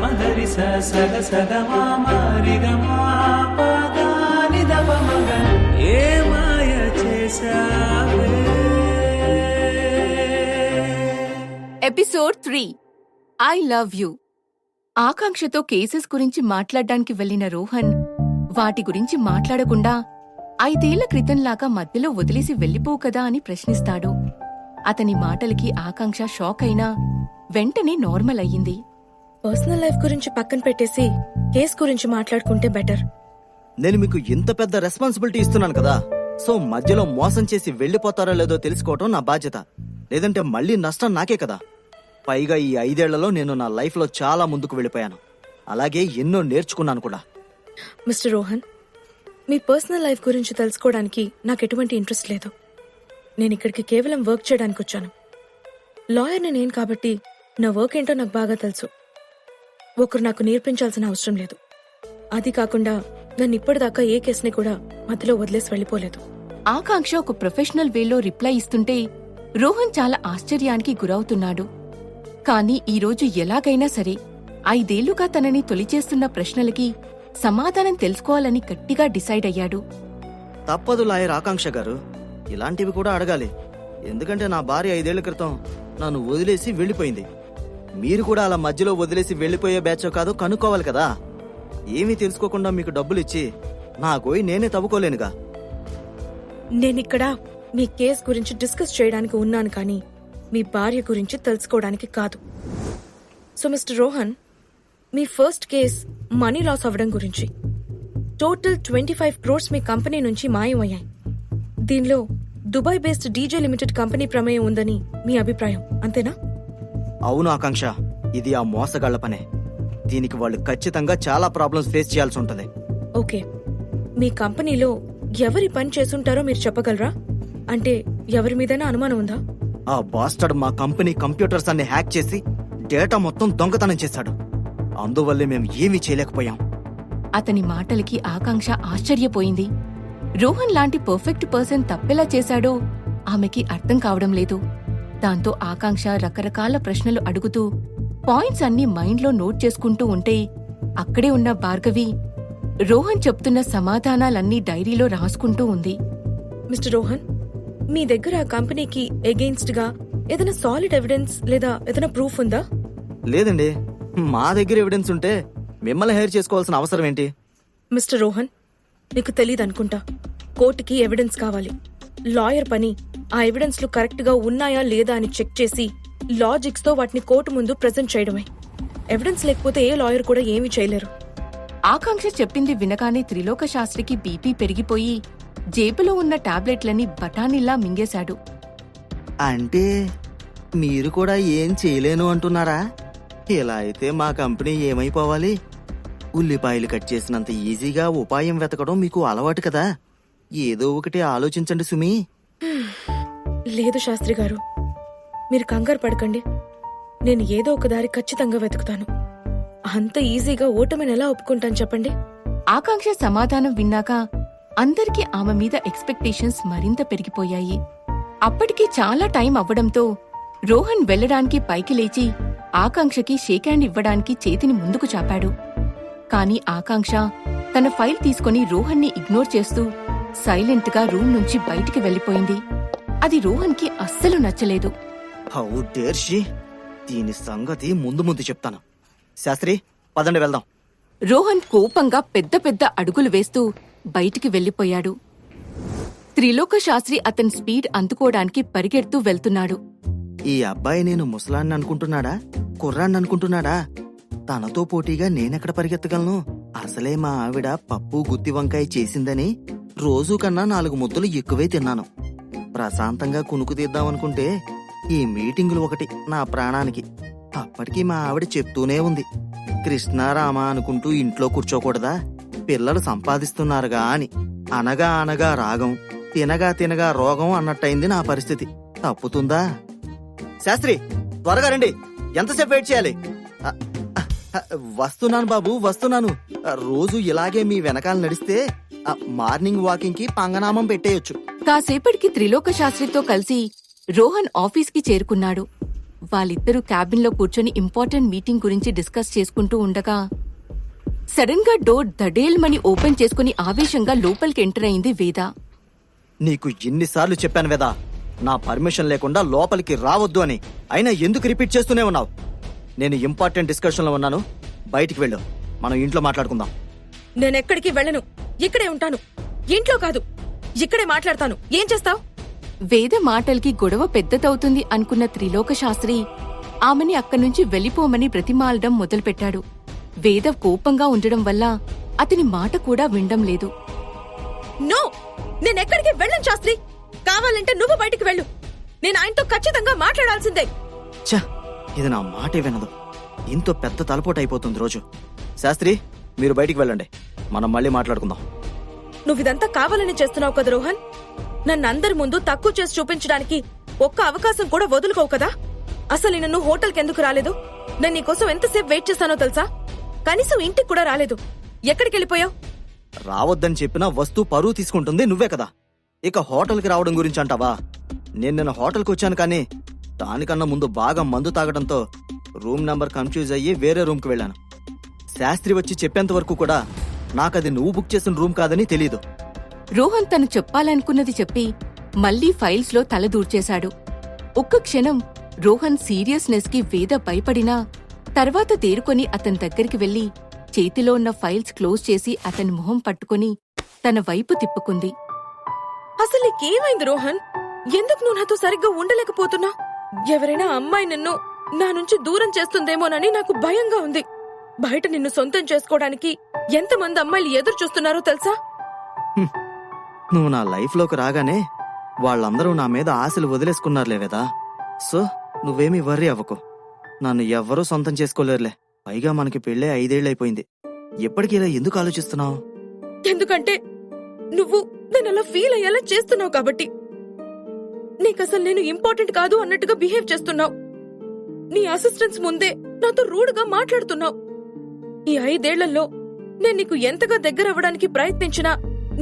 మగరి సగ సగ మారిగమా పదాని దప మగ ఏ మాయ చేసావే. Episode 3 I love you. ఆకాంక్షతో కేసెస్ గురించి మాట్లాడ్డానికి వెళ్లిన రోహన్ వాటి గురించి మాట్లాడకుండా 5 ఏళ్ల క్రితంలాగా మధ్యలో వదిలేసి వెళ్ళిపోవు కదా అని ప్రశ్నిస్తాడు. అతని మాటలకి ఆకాంక్ష షాక్ అయినా వెంటనే నార్మల్ అయ్యింది. పర్సనల్ లైఫ్ గురించి పక్కన పెట్టేసి కేస్ గురించి మాట్లాడుకుంటే బెటర్. నేను మీకు ఇంత పెద్ద రెస్పాన్సిబిలిటీ ఇస్తున్నాను కదా, సో మధ్యలో మోసం చేసి వెళ్లిపోతారో లేదో తెలుసుకోవటం నా బాధ్యత. లేదంటే మళ్ళీ నష్టం నాకే కదా. పైగా ఈ 5 ఏళ్లలో నేను నా లైఫ్ లో చాలా ముందుకు వెళ్ళిపోయాను. అలాగే ఎన్నో నేర్చుకున్నాను కూడా. మిస్టర్ రోహన్, మీ పర్సనల్ లైఫ్ గురించి తెలుసుకోవడానికి నాకు ఎటువంటి ఇంట్రెస్ట్ లేదు. నేను ఇక్కడికి కేవలం వర్క్ చేయడానికి వచ్చాను. లాయర్ని నేను కాబట్టి నా వర్క్ ఏంటో నాకు బాగా తెలుసు. ఒకరు నాకు నేర్పించాల్సిన అవసరం లేదు. అది కాకుండా నన్ను ఇప్పటిదాకా ఏ కేసుని కూడా మధ్యలో వదిలేసి వెళ్ళిపోలేదు. ఆకాంక్ష ఒక ప్రొఫెషనల్ వేలో రిప్లై ఇస్తుంటే రోహన్ చాలా ఆశ్చర్యానికి గురవుతున్నాడు. కాని ఈరోజు ఎలాగైనా సరే 5 ఏళ్లుగా తనని తొలిచేస్తున్న ప్రశ్నలకి సమాధానం తెలుసుకోవాలని గట్టిగా డిసైడ్ అయ్యాడు. తప్పదు లాయర్ ఆకాంక్ష గారు, ఇలాంటివి కూడా అడగాలి. ఎందుకంటే నా భార్య 5 ఏళ్ల క్రితం నన్ను వదిలేసి వెళ్లిపోయింది. మీరు కూడా అలా మధ్యలో వదిలేసి వెళ్లిపోయే బ్యాచో కాదో కనుక్కోవాలి కదా. ఏమీ తెలుసుకోకుండా మీకు డబ్బులు ఇచ్చి నా గోయి నేనే తవ్వుకోలేనుగా. నేనిక్కడ మీ కేస్ గురించి డిస్కస్ చేయడానికి ఉన్నాను కానీ మీ భార్య గురించి తెలుసుకోవడానికి కాదు. సో మిస్టర్ రోహన్, మీ ఫస్ట్ కేస్ మనీ లాస్ అవ్వడం గురించి. టోటల్ 25 crores మీ కంపెనీ నుంచి మాయమయ్యాయి. దీనిలో Dubai based DJ limited company ప్రమేయం ఉందని మీ అభిప్రాయం, అంతేనా? అవును ఆకాంక్ష, ఇది ఆ మోసగాళ్ల పనే. దీనికి వాళ్ళు ఖచ్చితంగా చాలా ప్రాబ్లమ్స్ ఫేస్ చేయాల్సి ఉంటుంది. ఓకే, మీ కంపెనీలో ఎవరి పని చేసుంటారో మీరు చెప్పగలరా? అంటే ఎవరి మీదైనా అనుమానం ఉందా? ఆ బాస్టర్డ్ మా కంపెనీ కంప్యూటర్స్ అన్ని హ్యాక్ చేసి డేటా మొత్తం దొంగతనం చేశాడు. అందువల్లే మేము ఏమీ చేయలేకపోయాం. అతని మాటలకి ఆకాంక్ష ఆశ్చర్యపోయింది. రోహన్ లాంటి పర్ఫెక్ట్ పర్సన్ తప్పెలా చేశాడో ఆమెకి అర్థం కావడం లేదు. దాంతో ఆకాంక్ష రకరకాల ప్రశ్నలు అడుగుతూ పాయింట్స్ అన్నీ మైండ్లో నోట్ చేసుకుంటూ ఉంటే అక్కడే ఉన్న భార్గవి రోహన్ చెప్తున్న సమాధానాలన్నీ డైరీలో రాసుకుంటూ ఉంది. మిస్టర్ రోహన్, మీ దగ్గర ఆ కంపెనీకి ఎగెయిన్స్ట్ గా ఏదైనా సాలిడ్ ఎవిడెన్స్ లేదా ఏదైనా ప్రూఫ్ ఉందా? లేదండి, మా దగ్గర ఎవిడెన్స్ ఉంటే మిమ్మల్ని హైర్ చేసుకోవాల్సిన అవసరం ఏంటి? మిస్టర్ రోహన్, నీకు తెలీదనుకుంటా. కోర్టుకి ఎవిడెన్స్ కావాలి. లాయర్ పని ఆ ఎవిడెన్స్లు కరెక్ట్ గా ఉన్నాయా లేదా అని చెక్ చేసి లాజిక్స్ తో వాటిని కోర్టు ముందు ప్రెజెంట్ చేయడమే. ఎవిడెన్స్ లేకపోతే ఏ లాయర్ కూడా ఏమీ చేయలేరు. ఆకాంక్ష చెప్పింది వినగానే త్రిలోక శాస్త్రికి బీపీ పెరిగిపోయి జేబులో ఉన్న టాబ్లెట్లని బఠానీలా మింగేశాడు. అంటే మీరు కూడా ఏం చేయలేను అంటున్నారా? ఇలా అయితే మా కంపెనీ ఏమైపోవాలి? ఉల్లిపాయలు కట్ చేసినంత ఈజీగా ఉపాయం వెతకడం మీకు అలవాటు కదా. ఏదో ఒకటి ఆలోచించండి సుమి. లేదు శాస్త్రి గారు, మీరు కంగారు పడకండి. నేను ఏదో ఒక దారి ఖచ్చితంగా వెతుకుతాను. అంత ఈజీగా ఓటమిని ఎలా ఒప్పుకుంటాను చెప్పండి? ఆకాంక్ష సమాధానం విన్నాక అందరికీ ఆమె మీద ఎక్స్పెక్టేషన్స్ మరింత పెరిగిపోయాయి. అప్పటికి చాలా టైం అవ్వడంతో రోహన్ వెళ్లడానికి పైకి లేచి ఆకాంక్షకి షేక్ హ్యాండ్ ఇవ్వడానికి చేతిని ముందుకు చాపాడు. కాని ఆకాంక్ష తన ఫైల్ తీసుకుని రోహన్ని ఇగ్నోర్ చేస్తూ సైలెంట్ గా రూమ్ నుంచి బయటికి వెళ్లిపోయింది. అది రోహన్ కి అస్సలు నచ్చలేదు. How dare she! దీని సంగతి ముందు ముందు చెప్తాను. శాస్త్రి, పదండి వెళ్దాం. రోహన్ కోపంగా పెద్ద పెద్ద అడుగులు వేస్తూ బయటికి వెళ్లిపోయాడు. త్రిలోక శాస్త్రి అతని స్పీడ్ అందుకోవడానికి పరిగెడుతూ వెళ్తున్నాడు. ఈ అబ్బాయి నేను ముసలాన్ని అనుకుంటున్నాడా, కుర్రాన్ని అనుకుంటున్నాడా? తనతో పోటీగా నేనెక్కడ పరిగెత్తగలను? అసలే మా ఆవిడ పప్పు గుత్తి వంకాయ చేసిందని రోజు కన్నా 4 ముద్దలు ఎక్కువే తిన్నాను. ప్రశాంతంగా కునుకు తీద్దామనుకుంటే ఈ మీటింగులు ఒకటి నా ప్రాణానికి. అప్పటికి మా ఆవిడ చెప్తూనే ఉంది, కృష్ణారామ అనుకుంటూ ఇంట్లో కూర్చోకూడదా, పిల్లలు సంపాదిస్తున్నారుగా అని. అనగా అనగా రాగం, తినగా తినగా రోగం అన్నట్టయింది నా పరిస్థితి. తప్పుతుందా? శాస్త్రి, త్వరగా రండి. ఎంతసేపు వెయిట్ చేయాలి? వస్తున్నాను బాబు, వస్తున్నాను. రోజు ఇలాగే మీ వెనకాల నడిస్తే మార్నింగ్ వాకింగ్ కి పంగనామం పెట్టేయొచ్చు. కాసేపటికి త్రిలోక శాస్త్రితో కలిసి రోహన్ ఆఫీస్కి చేరుకున్నాడు. వాళ్ళిద్దరూ క్యాబిన్లో కూర్చొని ఇంపార్టెంట్ మీటింగ్ గురించి డిస్కస్ చేసుకుంటూ ఉండగా సడన్ గా డోర్ దడేల్మని ఓపెన్ చేసుకుని ఆవేశంగా లోపలికి ఎంటర్ అయింది వేద. నీకు ఎన్నిసార్లు చెప్పాను వేదా, నా పర్మిషన్ లేకుండా లోపలికి రావద్దు అని. అయినా ఎందుకు రిపీట్ చేస్తూనే ఉన్నావు? నేను ఇంపార్టెంట్ డిస్కషన్లో ఉన్నాను, బయటికి వెళ్ళు. మనం ఇంట్లో మాట్లాడుకుందాం. నేనెక్కడికి వెళ్ళను, ఇక్కడే ఉంటాను. ఇంట్లో కాదు, ఇక్కడే మాట్లాడతాను. ఏం చేస్తావ్? వేద మాటలకి గొడవ పెద్దదవుతుంది అనుకున్న త్రిలోక శాస్త్రి ఆమెని అక్కడ్నుంచి వెళ్ళిపోమని బ్రతిమాలడం మొదలుపెట్టాడు. వేద కోపంగా ఉండడం వల్ల అతని మాట కూడా వినడం లేదు. నో, నేనెక్కడికి వెళ్ళను శాస్త్రి. కావాలంటే నువ్వు బయటికి వెళ్ళు. నేను ఆయనతో ఖచ్చితంగా మాట్లాడాల్సిందే. ఛ, ఇది నా మాటే వినదు. ఇంతో పెద్ద తలపోటు అయిపోతుంది రోజు. శాస్త్రి, మీరు బయటికి వెళ్ళండి, మనం మళ్ళీ మాట్లాడుకుందాం. నువ్విదంతా కావాలని చేస్తున్నావు కదా రోహన్. నన్నందరి ముందు తక్కువ చేసి చూపించడానికి ఒక్క అవకాశం కూడా వదులుకోవు కదా. అసలు నిన్ను హోటల్కి ఎందుకు రాలేదు? నేను నీకోసం ఎంతసేపు వెయిట్ చేశానో తెలుసా? కనీసం ఇంటికి కూడా రాలేదు. ఎక్కడికి వెళ్ళిపోయావు? రావద్దని చెప్పినా వస్తువు పరువు తీసుకుంటుంది నువ్వే కదా. ఇక హోటల్కి రావడం గురించి అంటావా? నేను నిన్న హోటల్కి వచ్చాను, కానీ దానికన్నా ముందు బాగా మందు తాగడంతో రూమ్ నెంబర్ కన్ఫ్యూజ్ అయ్యి వేరే రూమ్కి వెళ్ళాను. శాస్త్రి వచ్చి చెప్పేంత వరకు కూడా నాకది నువ్వు బుక్ చేసిన రూమ్ కాదని తెలీదు. రోహన్ తను చెప్పాలనుకున్నది చెప్పి మళ్లీ ఫైల్స్లో తల దూర్చేశాడు. ఒక్క క్షణం రోహన్ సీరియస్నెస్ కి వేద భయపడినా తర్వాత తేరుకొని అతని దగ్గరికి వెళ్లి చేతిలో ఉన్న ఫైల్స్ క్లోజ్ చేసి అతని మొహం పట్టుకుని తన వైపు తిప్పుకుంది. అసలు నీకేమైంది రోహన్? ఎందుకు నువ్వు నాతో సరిగ్గా ఉండలేకపోతున్నా? ఎవరైనా అమ్మాయి నిన్ను నా నుంచి దూరం చేస్తుందేమోనని నాకు భయంగా ఉంది. బయట నిన్ను సొంతం చేసుకోవడానికి ఎంతమంది అమ్మాయిలు ఎదురు చూస్తున్నారో తెలుసా? నువ్వు నా లైఫ్లోకి రాగానే వాళ్ళందరూ నా మీద ఆశలు వదిలేసుకున్నారులే వేదా. సో నువ్వేమీ వర్రీ అవ్వకు. నన్ను ఎవ్వరూ సొంతం చేసుకోలేరులే. పైగా మనకి పెళ్ళే 5 ఏళ్లైపోయింది. ఎప్పటికీ ఇలా ఎందుకు ఆలోచిస్తున్నావు? ఎందుకంటే నువ్వు నేను అలా ఫీల్ అయ్యేలా చేస్తున్నావు కాబట్టి. నీకసలు నేను ఇంపార్టెంట్ కాదు అన్నట్టుగా బిహేవ్ చేస్తున్నావు. నీ అసిస్టెంట్స్ ముందే నాతో రూడ్గా మాట్లాడుతున్నావు. ఈ 5 ఏళ్లలో నేను నీకు ఎంతగా దగ్గరవ్వడానికి ప్రయత్నించినా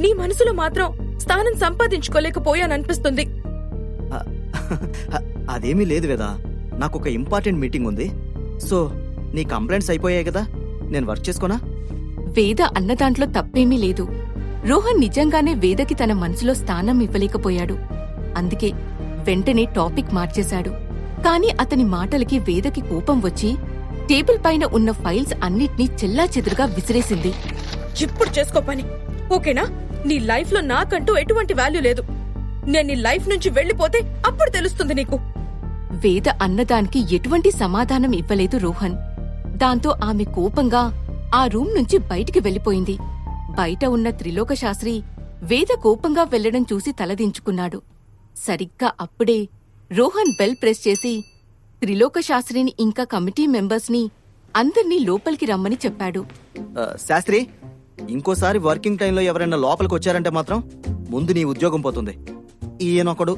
నీ మనసులో మాత్రం స్థానం సంపాదించుకోలేకపోయాననిపిస్తుంది. అదేమీ లేదు వేదా, నాకొక ఇంపార్టెంట్ మీటింగ్ ఉంది. సో నీ కంప్లైంట్స్ అయిపోయాయి కదా, నేను వర్క్ చేసుకోనా? వేద అన్నదాంట్లో తప్పేమీ లేదు. రోహన్ నిజంగానే వేదకి తన మనసులో స్థానం ఇవ్వలేకపోయాడు. అందుకే వెంటనే టాపిక్ మార్చేశాడు. కాని అతని మాటలకి వేదకి కోపం వచ్చి టేబుల్ పైన ఉన్న ఫైల్స్ అన్నిట్నీ చెల్లాచెదురుగా విసిరేసింది. ఇప్పుడు చేసుకో పని, ఓకేనా? నీ లైఫ్ లో నాకంటూ ఎటువంటి వాల్యూ లేదు. నేను నీ లైఫ్ నుంచి వెళ్లిపోతే అప్పుడు తెలుస్తుంది నీకు. వేద అన్నదానికి ఎటువంటి సమాధానం ఇవ్వలేదు రోహన్. దాంతో ఆమె కోపంగా ఆ రూమ్ నుంచి బయటికి వెళ్లిపోయింది. బయట ఉన్న త్రిలోక శాస్త్రి వేద కోపంగా వెళ్లడం చూసి తలదించుకున్నాడు. సరిగ్గా అప్పుడే రోహన్ బెల్ ప్రెస్ చేసి త్రిలోక శాస్త్రిని ఇంకా కమిటీ మెంబర్స్ని అందర్నీ లోపలికి రమ్మని చెప్పాడు. శాస్త్రి, ఇంకోసారి వర్కింగ్ టైంలో ఎవరైనా లోపలికి వచ్చారంటే మాత్రం ముందు నీ ఉద్యోగం పోతుంది. ఈయనొకడు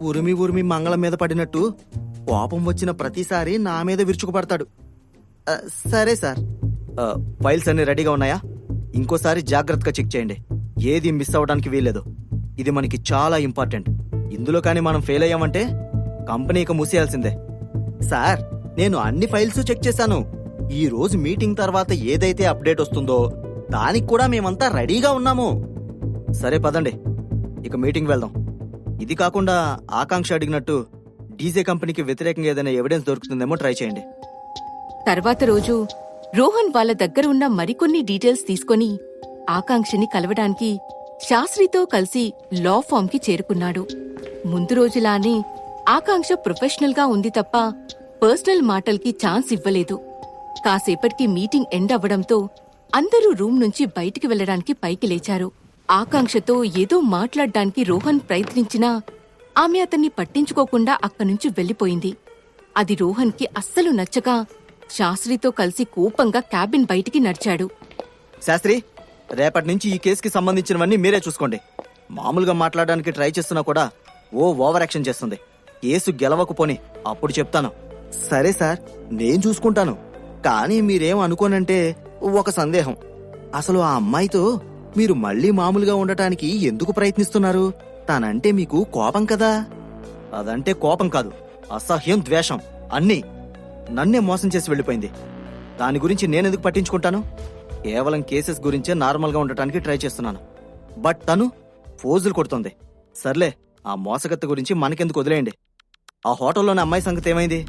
ఉరిమి ఉరిమి మంగళం మీద పడినట్టు కోపం వచ్చిన ప్రతిసారి నా మీద విరుచుకుపడతాడు. సరే సార్, ఫైల్స్ అన్ని రెడీగా ఉన్నాయా? ఇంకోసారి జాగ్రత్తగా చెక్ చేయండి, ఏది మిస్ అవ్వడానికి వీల్లేదు. ఇది మనకి చాలా ఇంపార్టెంట్. ఇందులో కానీ మనం ఫెయిల్ అయ్యామంటే కంపెనీకి మూసేయాల్సిందే. సార్, నేను అన్ని ఫైల్స్ చెక్ చేశాను. ఈ రోజు మీటింగ్ తర్వాత ఏదైతే అప్డేట్ వస్తుందో దానికి కూడా మేమంతా రెడీగా ఉన్నాము. సరే పదండి, ఇక మీటింగ్ వెళ్దాం. ఇది కాకుండా ఆకాంక్ష అడిగినట్టు డీజే కంపెనీకి వ్యతిరేకంగా ఏదైనా ఎవిడెన్స్ దొరుకుతుందేమో ట్రై చేయండి. తర్వాత రోజు రోహన్ వాళ్ళ దగ్గర ఉన్న మరికొన్ని డీటెయిల్స్ తీసుకొని ఆకాంక్షని కలవడానికి శాస్త్రితో కలిసి లా ఫామ్ కి చేరుకున్నాడు. ముందు రోజులానే ఆకాంక్ష ప్రొఫెషనల్ గా ఉంది తప్ప పర్సనల్ మాటల్కి ఛాన్స్ ఇవ్వలేదు. కాసేపటికి మీటింగ్ ఎండ్ అవ్వడంతో అందరూ రూమ్ నుంచి బయటికి వెళ్లడానికి పైకి లేచారు. ఆకాంక్షతో ఏదో మాట్లాడ్డానికి రోహన్ ప్రయత్నించినా ఆమె అతన్ని పట్టించుకోకుండా అక్కడ్నుంచి వెళ్లిపోయింది. అది రోహన్కి అస్సలు నచ్చక శాస్త్రితో కలిసి కోపంగా క్యాబిన్ బయటికి నడిచాడు. శాస్త్రి, రేపటి నుంచి ఈ కేసుకి సంబంధించినవన్నీ మీరే చూసుకోండి. మామూలుగా మాట్లాడడానికి ట్రై చేస్తున్నా కూడా ఓవర్ యాక్షన్ చేస్తుంది. కేసు గెలవకపోని అప్పుడు చెప్తాను. సరే సార్, నేను చూసుకుంటాను. కానీ మీరేం అనుకోనంటే ఒక సందేహం. అసలు ఆ అమ్మాయితో మీరు మళ్ళీ మామూలుగా ఉండటానికి ఎందుకు ప్రయత్నిస్తున్నారు? తనంటే మీకు కోపం కదా? అదంటే కోపం కాదు, అసహ్యం, ద్వేషం అన్నీ నన్నే మోసం చేసి వెళ్ళిపోయింది. దాని గురించి నేనెందుకు పట్టించుకుంటాను? కేవలం కేసెస్ గురించే నార్మల్గా ఉండటానికి ట్రై చేస్తున్నాను. బట్ తను ఫోజులు కొడుతుంది. సర్లే, ఆ మోసగత్త గురించి మనకెందుకు, వదిలేయండి. ఆ హోటల్లోని అమ్మాయి సంగతి ఏమైంది?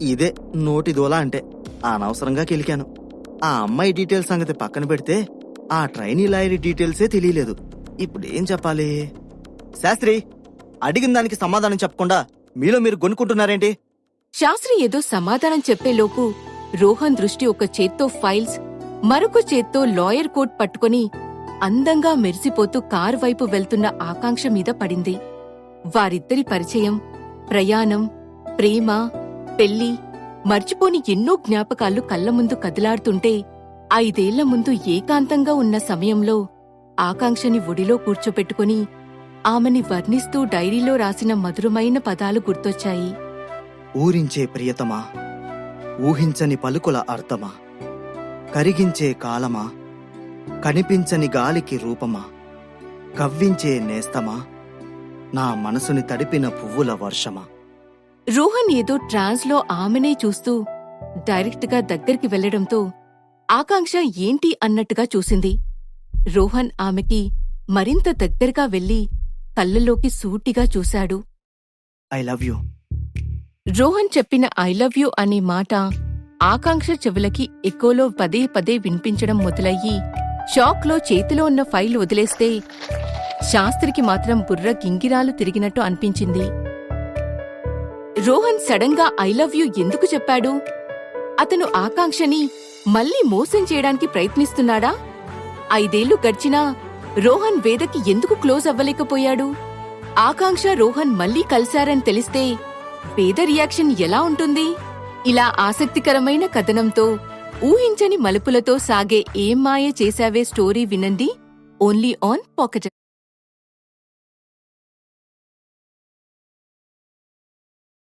ఇదే నోటి దూలా అంటే అనవసరంగా కెలికాను. ఆ అమ్మాయి డీటెయిల్స్ సంగతి పక్కన పెడితే ఆ ట్రైనీ లాయరీ డీటెయిల్సే తెలియలేదు. ఇప్పుడేం చెప్పాలి? శాస్త్రి, అడిగిన దానికి సమాధానం చెప్పకుండా మీలో మీరు గొనుక్కుంటున్నారేంటి? శాస్త్రి ఏదో సమాధానం చెప్పేలోపు రోహన్ దృష్టి ఒక చేత్తో ఫైల్స్, మరొక చేత్తో లాయర్ కోట్ పట్టుకుని అందంగా మెరిసిపోతూ కారు వైపు వెళ్తున్న ఆకాంక్ష మీద పడింది. వారిద్దరి పరిచయం, ప్రయాణం, ప్రేమ, పెళ్లి, మర్చిపోని ఎన్నో జ్ఞాపకాలు కళ్ల ముందు కదిలాడుతుంటే 5 ఏళ్ల ముందు ఏకాంతంగా ఉన్న సమయంలో ఆకాంక్షని ఒడిలో కూర్చోపెట్టుకుని ఆమెని వర్ణిస్తూ డైరీలో రాసిన మధురమైన పదాలు గుర్తొచ్చాయి. ఊరించే ప్రియతమా, ఊహించని పలుకుల అర్థమా, కరిగించే కాలమా, కనిపించని గాలికి రూపమా, కవ్వించే నేస్తమా, నా మనసుని తడిపిన పువ్వుల వర్షమా. రోహన్ ఏదో ట్రాన్స్లో ఆమెనే చూస్తూ డైరెక్ట్గా దగ్గరికి వెళ్లడంతో ఆకాంక్ష ఏంటి అన్నట్టుగా చూసింది. రోహన్ ఆమెకి మరింత దగ్గరగా వెళ్లి కళ్ళలోకి సూటిగా చూశాడు. I love you. రోహన్ చెప్పిన ఐ లవ్ యూ అనే మాట ఆకాంక్ష చెవులకి ఎకోలో పదే పదే వినిపించడం మొదలయ్యి షాక్లో చేతిలో ఉన్న ఫైల్ వదిలేస్తే శాస్త్రికి మాత్రం బుర్ర గింగిరాలు తిరిగినట్టు అనిపించింది. రోహన్ సడన్గా ఐ లవ్ యూ ఎందుకు చెప్పాడు? అతను ఆకాంక్షని మళ్లీ మోసం చేయడానికి ప్రయత్నిస్తున్నాడా? 5 ఏళ్లు గడిచినా రోహన్ వేదకి ఎందుకు క్లోజ్ అవ్వలేకపోయాడు? ఆకాంక్ష రోహన్ మళ్లీ కలిశారని తెలిస్తే వేద రియాక్షన్ ఎలా ఉంటుంది? ఇలా ఆసక్తికరమైన కథనంతో ఊహించని మలుపులతో సాగే ఏం మాయ చేశావే స్టోరీ వినండి ఓన్లీ ఆన్ పాకెట్.